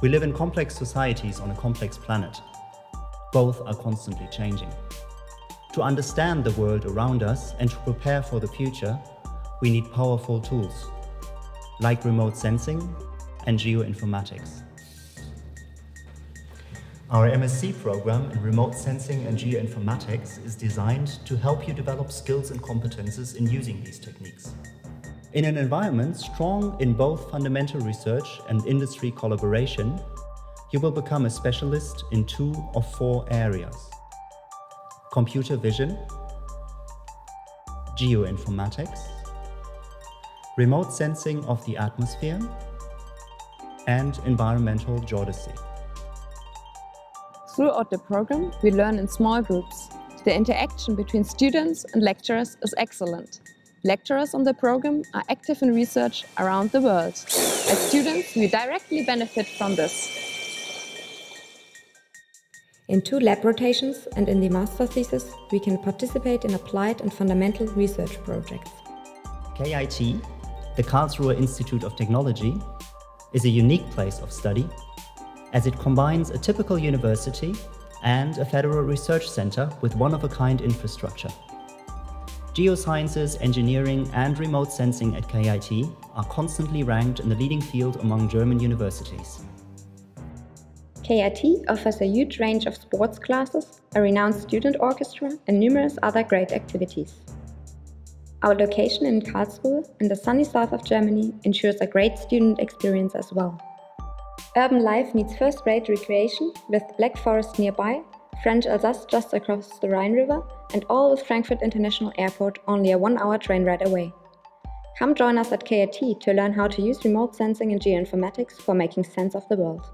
We live in complex societies on a complex planet. Both are constantly changing. To understand the world around us and to prepare for the future, we need powerful tools, like remote sensing and geoinformatics. Our MSc program in Remote Sensing and Geoinformatics is designed to help you develop skills and competences in using these techniques. In an environment strong in both fundamental research and industry collaboration, you will become a specialist in 2 of 4 areas: computer vision, geoinformatics, remote sensing of the atmosphere, and environmental geodesy. Throughout the program, we learn in small groups. The interaction between students and lecturers is excellent. Lecturers on the program are active in research around the world. As students, we directly benefit from this. In 2 lab rotations and in the master thesis, we can participate in applied and fundamental research projects. KIT, the Karlsruhe Institute of Technology, is a unique place of study as it combines a typical university and a federal research center with one-of-a-kind infrastructure. Geosciences, engineering and remote sensing at KIT are constantly ranked in the leading field among German universities. KIT offers a huge range of sports classes, a renowned student orchestra and numerous other great activities. Our location in Karlsruhe, in the sunny south of Germany, ensures a great student experience as well. Urban life meets first-rate recreation with Black Forest nearby, French Alsace just across the Rhine River, and all with Frankfurt International Airport only a 1-hour train ride away. Come join us at KIT to learn how to use remote sensing and geoinformatics for making sense of the world.